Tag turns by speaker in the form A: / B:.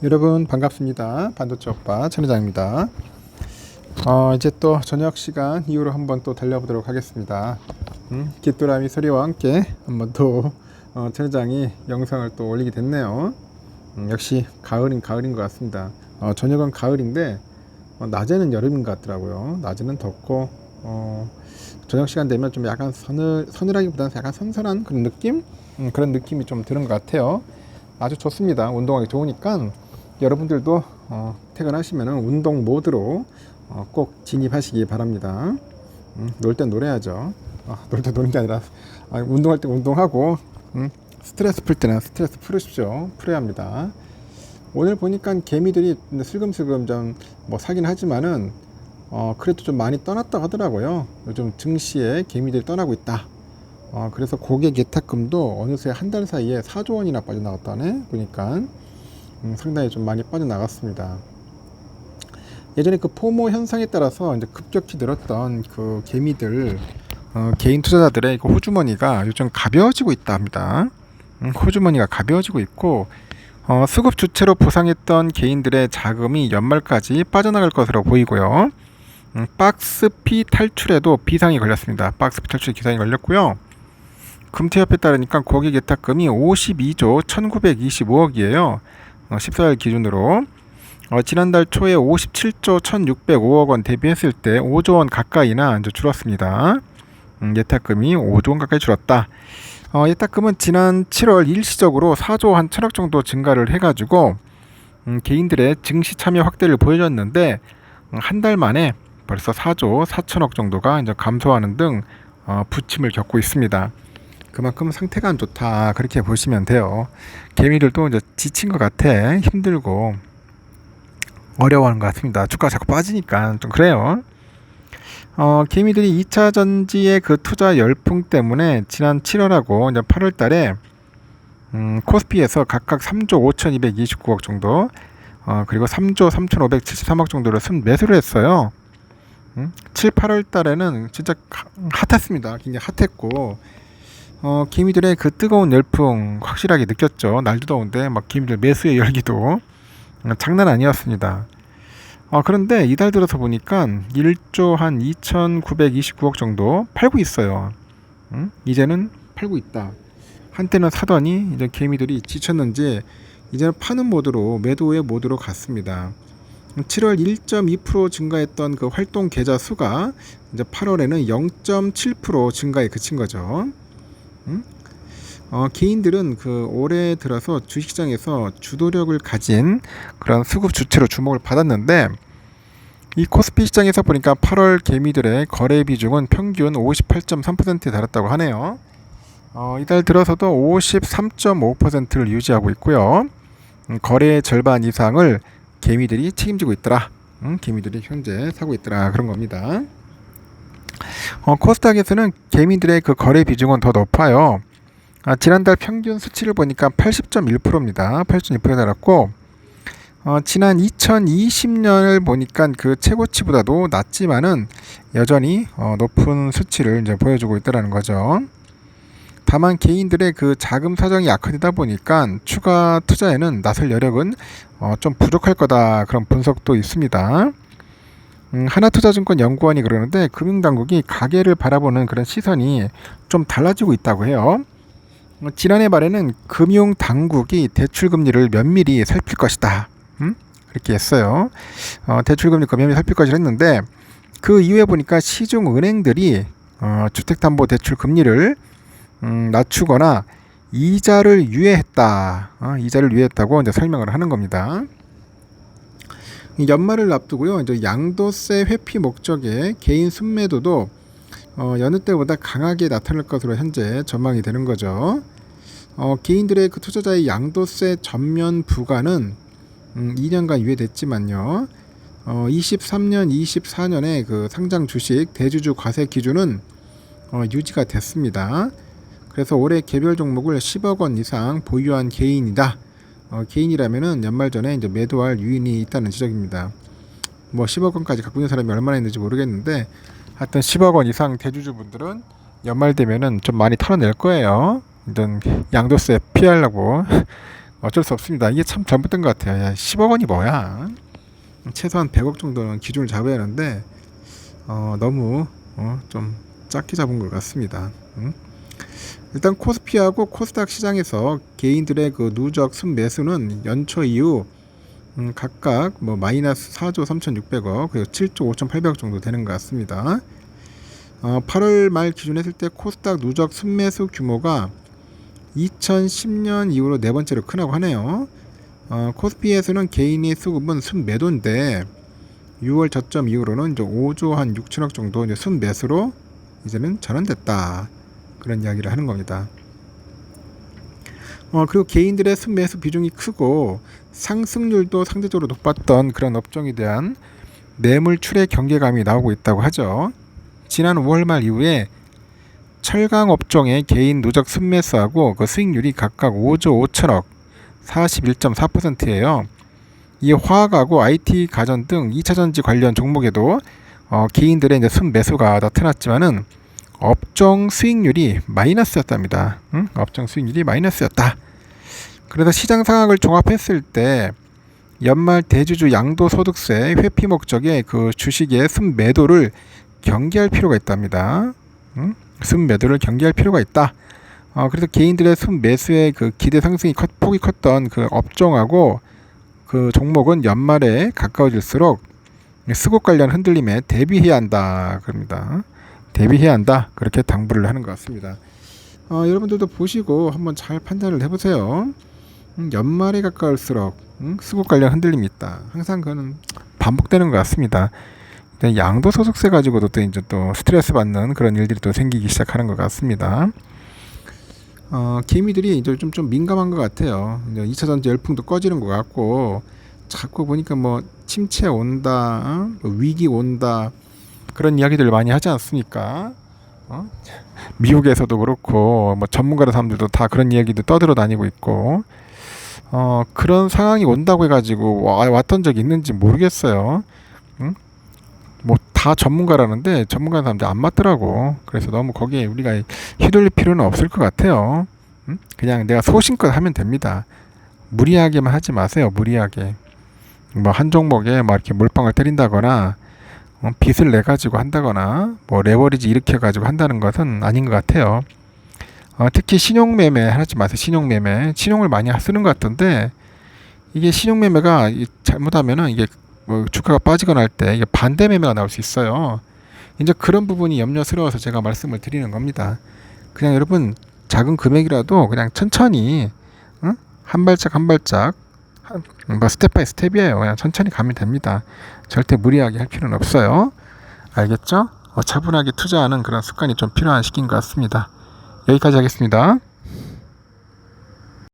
A: 여러분 반갑습니다. 반도체 오빠 천회장입니다. 이제 또 저녁 시간 이후로 한번 또 달려보도록 하겠습니다. 귀뚜라미 소리와 함께 한번 또 천회장이 영상을 또 올리게 됐네요. 역시 가을인 것 같습니다. 저녁은 가을인데 낮에는 여름인 것 같더라고요. 낮에는 덥고 저녁 시간 되면 좀 약간 서늘하기보다는 약간 선선한 그런 느낌? 그런 느낌이 좀 드는 것 같아요. 아주 좋습니다. 운동하기 좋으니까 여러분들도 퇴근하시면 운동 모드로 꼭 진입하시기 바랍니다. 놀 땐 놀아야죠. 놀 때 노는 게 아니라 운동할 때 운동하고 스트레스 풀 때는 스트레스 풀으십시오. 풀어야 합니다. 오늘 보니까 개미들이 슬금슬금 좀 뭐 사긴 하지만은 그래도 좀 많이 떠났다고 하더라고요. 요즘 증시에 개미들이 떠나고 있다. 그래서 고객 예탁금도 어느새 한 달 사이에 4조 원이나 빠져나갔다네. 보니까 상당히 좀 많이 빠져나갔습니다. 예전에 그 포모 현상에 따라서 이제 급격히 늘었던 그 개미들 개인 투자자들의 그 호주머니가 요즘 가벼워지고 있다 합니다. 호주머니가 가벼워지고 있고 수급 주체로 보상했던 개인들의 자금이 연말까지 빠져나갈 것으로 보이고요. 박스피 탈출에도 비상이 걸렸습니다. 박스피 탈출에 비상이 걸렸고요. 금태협에 따르니까 고객 예탁금이 52조 1925억이에요. 14일 기준으로 지난달 초에 57조 1605억 원 대비했을 때 5조 원 가까이나 이제 줄었습니다. 예탁금이 5조 원 가까이 줄었다. 예탁금은 지난 7월 일시적으로 4조 한 천억 정도 증가를 해가지고 개인들의 증시 참여 확대를 보여줬는데 한 달 만에 벌써 4조 4천억 정도가 이제 감소하는 등 부침을 겪고 있습니다. 그만큼 상태가 안 좋다, 그렇게 보시면 돼요. 개미들도 이제 지친 것 같아. 힘들고 어려워하는 것 같습니다. 주가가 자꾸 빠지니까 좀 그래요. 개미들이 2차 전지의 그 투자 열풍 때문에 지난 7월하고 이제 8월 달에 코스피에서 각각 3조 5,229억 정도 그리고 3조 3,573억 정도를 매수를 했어요. 7, 8월 달에는 진짜 핫했습니다. 굉장히 핫했고 개미들의 그 뜨거운 열풍 확실하게 느꼈죠. 날도 더운데 막 개미들 매수의 열기도 장난 아니었습니다. 그런데 이달 들어서 보니까 1조 한 2,929억 정도 팔고 있어요. 이제는 팔고 있다. 한때는 사더니 이제 개미들이 지쳤는지 이제는 파는 모드로, 매도의 모드로 갔습니다. 7월 1.2% 증가했던 그 활동 계좌 수가 이제 8월에는 0.7% 증가에 그친 거죠. 개인들은 그 올해 들어서 주식시장에서 주도력을 가진 그런 수급 주체로 주목을 받았는데 이 코스피 시장에서 보니까 8월 개미들의 거래 비중은 평균 58.3%에 달했다고 하네요. 이달 들어서도 53.5%를 유지하고 있고요. 거래의 절반 이상을 개미들이 책임지고 있더라. 개미들이 현재 사고 있더라, 그런 겁니다. 코스닥에서는 개미들의 그 거래 비중은 더 높아요. 지난달 평균 수치를 보니까 80.1%입니다. 80.1%에 달았고 지난 2020년을 보니까 그 최고치보다도 낮지만은 여전히 높은 수치를 이제 보여주고 있다는 거죠. 다만 개인들의 그 자금 사정이 악화되다 보니까 추가 투자에는 나설 여력은 좀 부족할 거다, 그런 분석도 있습니다. 하나투자증권 연구원이 그러는데 금융당국이 가계를 바라보는 그런 시선이 좀 달라지고 있다고 해요. 지난해 말에는 금융당국이 대출금리를 면밀히 살필 것이다, 그렇게 했어요. 대출금리 면밀히 살필 것이라 했는데 그 이후에 보니까 시중은행들이 주택담보대출 금리를 낮추거나 이자를 유예했다. 이자를 유예했다고 이제 설명을 하는 겁니다. 연말을 앞두고요, 이제 양도세 회피 목적의 개인 순매도도 여느 때보다 강하게 나타날 것으로 현재 전망이 되는 거죠. 개인들의 그 투자자의 양도세 전면 부과는 2년간 유예됐지만요. 23년, 24년에 그 상장 주식 대주주 과세 기준은 유지가 됐습니다. 그래서 올해 개별 종목을 10억 원 이상 보유한 개인이다. 개인이라면은 연말 전에 이제 매도할 유인이 있다는 지적입니다. 뭐 10억 원까지 갖고 있는 사람이 얼마나 있는지 모르겠는데 하여튼 10억 원 이상 대주주분들은 연말 되면은 좀 많이 털어낼 거예요. 일단 양도세 피하려고 어쩔 수 없습니다. 이게 참 잘못된 것 같아요. 야, 10억 원이 뭐야? 최소한 100억 정도는 기준을 잡아야 하는데 너무 좀 작게 잡은 것 같습니다. 일단 코스피하고 코스닥 시장에서 개인들의 그 누적 순매수는 연초 이후 각각 뭐 마이너스 4조 3,600억 그리고 7조 5,800억 정도 되는 것 같습니다. 8월 말 기준 했을 때 코스닥 누적 순매수 규모가 2010년 이후로 네 번째로 크다고 하네요. 코스피에서는 개인의 수급은 순매도인데 6월 저점 이후로는 이제 5조 한 6천억 정도 이제 순매수로 이제는 전환됐다. 그런 이야기를 하는 겁니다. 그리고 개인들의 순매수 비중이 크고 상승률도 상대적으로 높았던 그런 업종에 대한 매물 출회 경계감이 나오고 있다고 하죠. 지난 5월 말 이후에 철강 업종의 개인 누적 순매수하고 그 수익률이 각각 5조 5천억 41.4%예요. 이 화학하고 IT 가전 등 2차전지 관련 종목에도 개인들의 이제 순매수가 나타났지만은 업종 수익률이 마이너스였답니다. 업종 수익률이 마이너스였다. 그래서 시장 상황을 종합했을 때 연말 대주주 양도소득세 회피 목적의 그 주식의 순매도를 경계할 필요가 있답니다. 순매도를 경계할 필요가 있다. 그래서 개인들의 순매수의 그 기대 상승이 폭이 컸던 그 업종하고 그 종목은 연말에 가까워질수록 수급 관련 흔들림에 대비해야 한다. 그럽니다. 대비해야 한다. 그렇게 당부를 하는 것 같습니다. 여러분들도 보시고 한번 잘 판단을 해보세요. 연말에 가까울수록 수급 관련 흔들림이 있다. 항상 그거는 반복되는 것 같습니다. 양도소득세 가지고도 또 이제 또 스트레스 받는 그런 일들이 또 생기기 시작하는 것 같습니다. 개미들이 이제 좀 민감한 것 같아요. 이제 2차 전지 열풍도 꺼지는 것 같고 자꾸 보니까 뭐 침체 온다, 위기 온다 그런 이야기들 많이 하지 않습니까? 미국에서도 그렇고 뭐 전문가들 사람들도 다 그런 이야기도 떠들어 다니고 있고 그런 상황이 온다고 해가지고 왔던 적이 있는지 모르겠어요. 뭐 다 전문가라는데 전문가 사람들 안 맞더라고. 그래서 너무 거기에 우리가 휘둘릴 필요는 없을 것 같아요. 그냥 내가 소신껏 하면 됩니다. 무리하게만 하지 마세요. 무리하게 뭐 한 종목에 막 이렇게 몰빵을 때린다거나 빚을 내 가지고 한다거나 뭐 레버리지 일으켜 가지고 한다는 것은 아닌 것 같아요. 특히 신용매매 하지 마세요. 신용매매 신용을 많이 쓰는 것 같던데 이게 신용매매가 잘못하면은 이게 뭐 주가가 빠지거나 할 때 이게 반대 매매가 나올 수 있어요. 이제 그런 부분이 염려스러워서 제가 말씀을 드리는 겁니다. 그냥 여러분 작은 금액이라도 그냥 천천히 한 발짝 한 발짝 뭐 스텝 바이 스텝이에요. 그냥 천천히 가면 됩니다. 절대 무리하게 할 필요는 없어요. 알겠죠? 차분하게 투자하는 그런 습관이 좀 필요한 시기인 것 같습니다. 여기까지 하겠습니다.